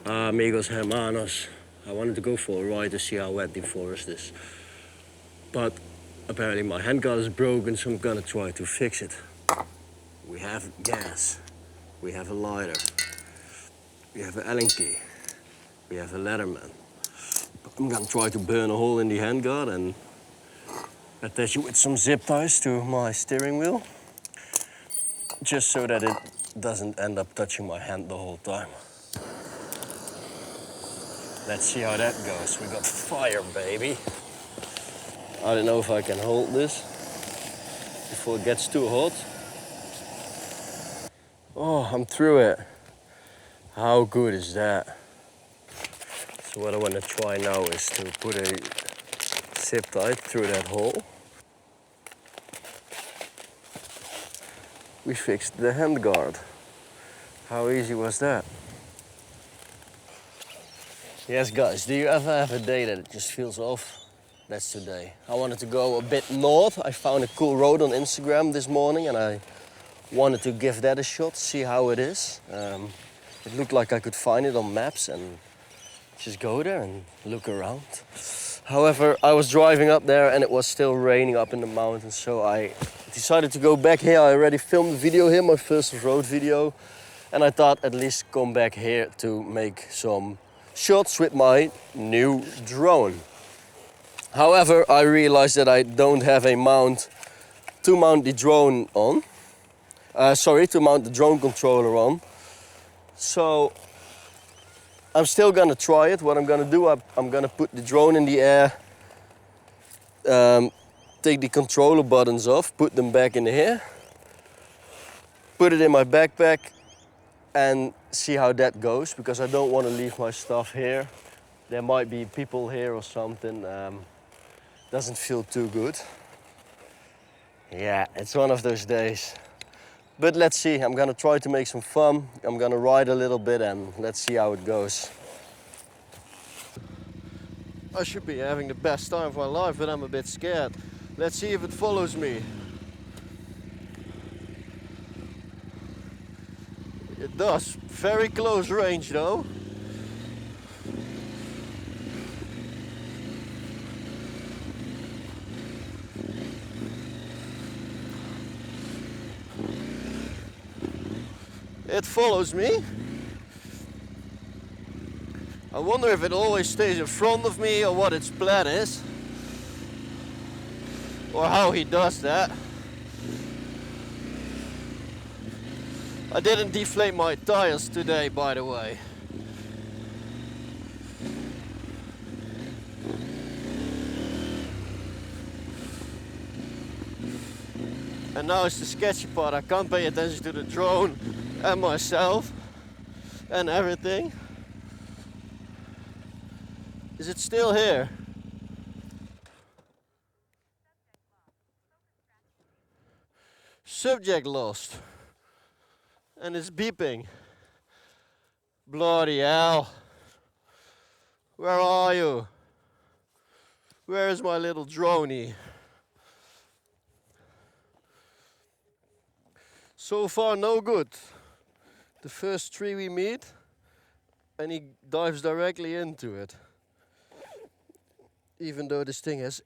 Amigos, hermanos, I wanted to go for a ride to see how wet the forest is. But apparently my handguard is broken, so I'm gonna try to fix it. We have gas, we have a lighter, we have an Allen key, we have a Leatherman. I'm gonna try to burn a hole in the handguard and attach it with some zip ties to my steering wheel, just so that it doesn't end up touching my hand the whole time. Let's see how that goes. We got fire, baby. I don't know if I can hold this before it gets too hot. Oh, I'm through it. How good is that? So what I want to try now is to put a zip tie through that hole. We fixed the handguard. How easy was that? Yes, guys, do you ever have a day that it just feels off? That's today. I wanted to go a bit north. I found a cool road on Instagram this morning and I wanted to give that a shot, see how it is. It looked like I could find it on maps and just go there and look around. However, I was driving up there and it was still raining up in the mountains, so I decided to go back here. I already filmed a video here, my first road video, and I thought at least come back here to make some shots with my new drone. However, I realized that I don't have a mount to mount the drone on. To mount the drone controller on. So I'm still gonna try it. What I'm gonna do, I'm gonna put the drone in the air, take the controller buttons off, put them back in here, put it in my backpack and see how that goes, because I don't want to leave my stuff here. There might be people here or something. Doesn't feel too good. Yeah, it's one of those days. But let's see, I'm gonna try to make some fun. I'm gonna ride a little bit and let's see how it goes. I should be having the best time of my life, but I'm a bit scared. Let's see if it follows me. It does. Very close range though. It follows me. I wonder if it always stays in front of me or what its plan is. Or how he does that. I didn't deflate my tires today, by the way. And now it's the sketchy part. I can't pay attention to the drone and myself and everything. Is it still here? Subject lost. And it's beeping. Bloody hell. Where are you? Where is my little droney? So far, no good. The first tree we meet, and he dives directly into it. Even though this thing has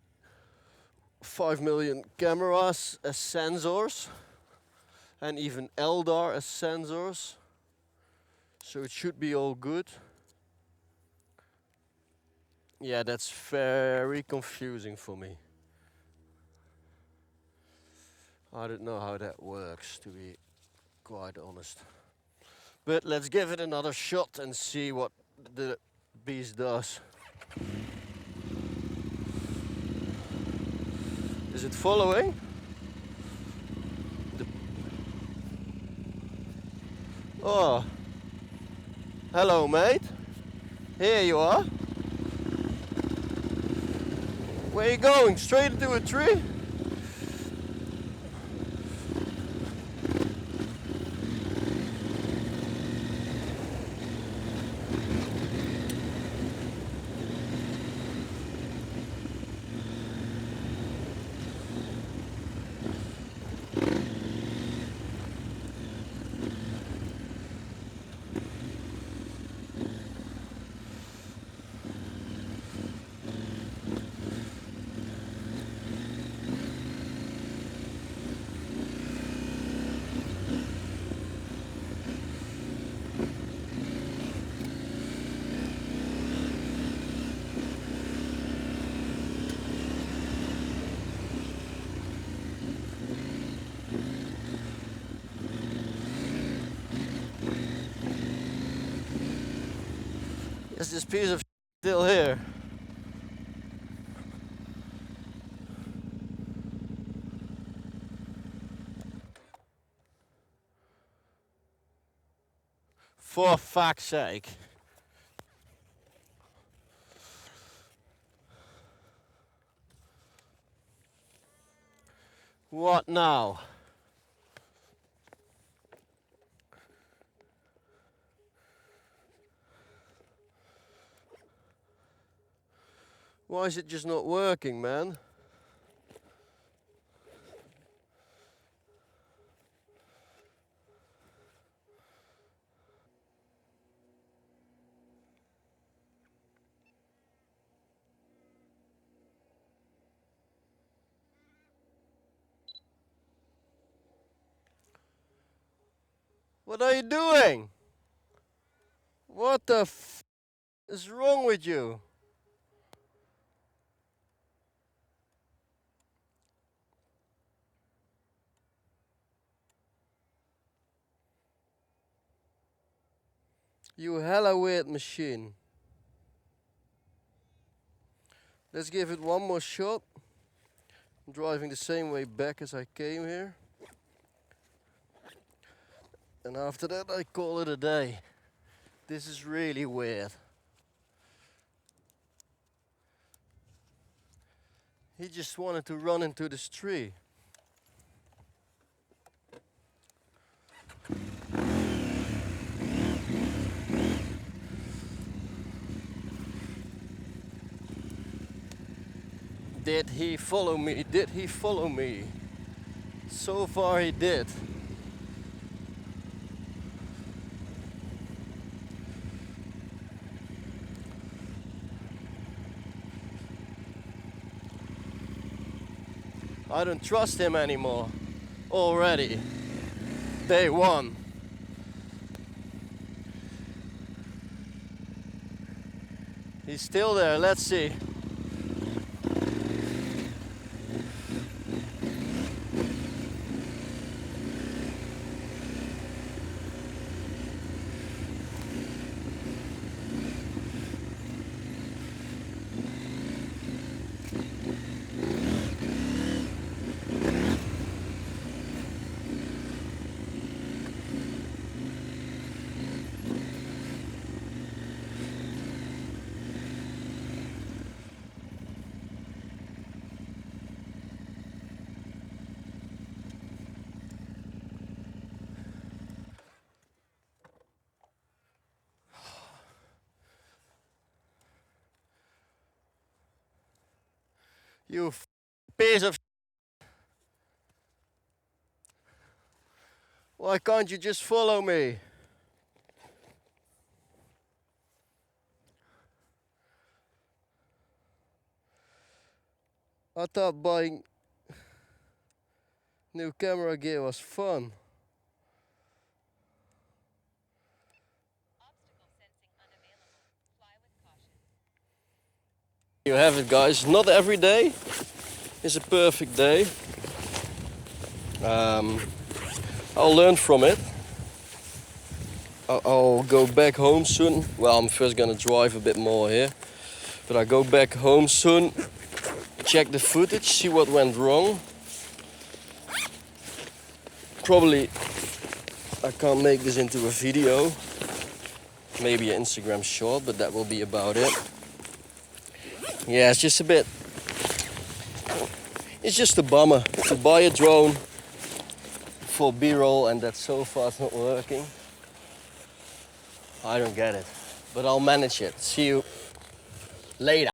5 million cameras as sensors, and even LiDAR as sensors, so it should be all good. Yeah, that's very confusing for me. I don't know how that works, to be quite honest. But let's give it another shot and see what the beast does. Is it following? Oh, hello mate. Here you are. Where are you going? Straight into a tree? Is this piece of still here? For fuck's sake. What now? Why is it just not working, man? What are you doing? What the f is wrong with you? You hella weird machine. Let's give it one more shot. I'm driving the same way back as I came here. And after that I call it a day. This is really weird. He just wanted to run into this tree. Did he follow me? Did he follow me? So far he did. I don't trust him anymore. Already. Day one. He's still there, let's see. You piece of. Why can't you just follow me? I thought buying new camera gear was fun. You have it, guys. Not every day is a perfect day. I'll learn from it. I'll go back home soon. Well, I'm first gonna drive a bit more here, but I go back home soon, check the footage, see what went wrong. Probably I can't make this into a video, maybe an Instagram short, but that will be about it. Yeah, it's just a bit, it's just a bummer to buy a drone for B-roll and that so far it's not working. I don't get it, but I'll manage it. See you later.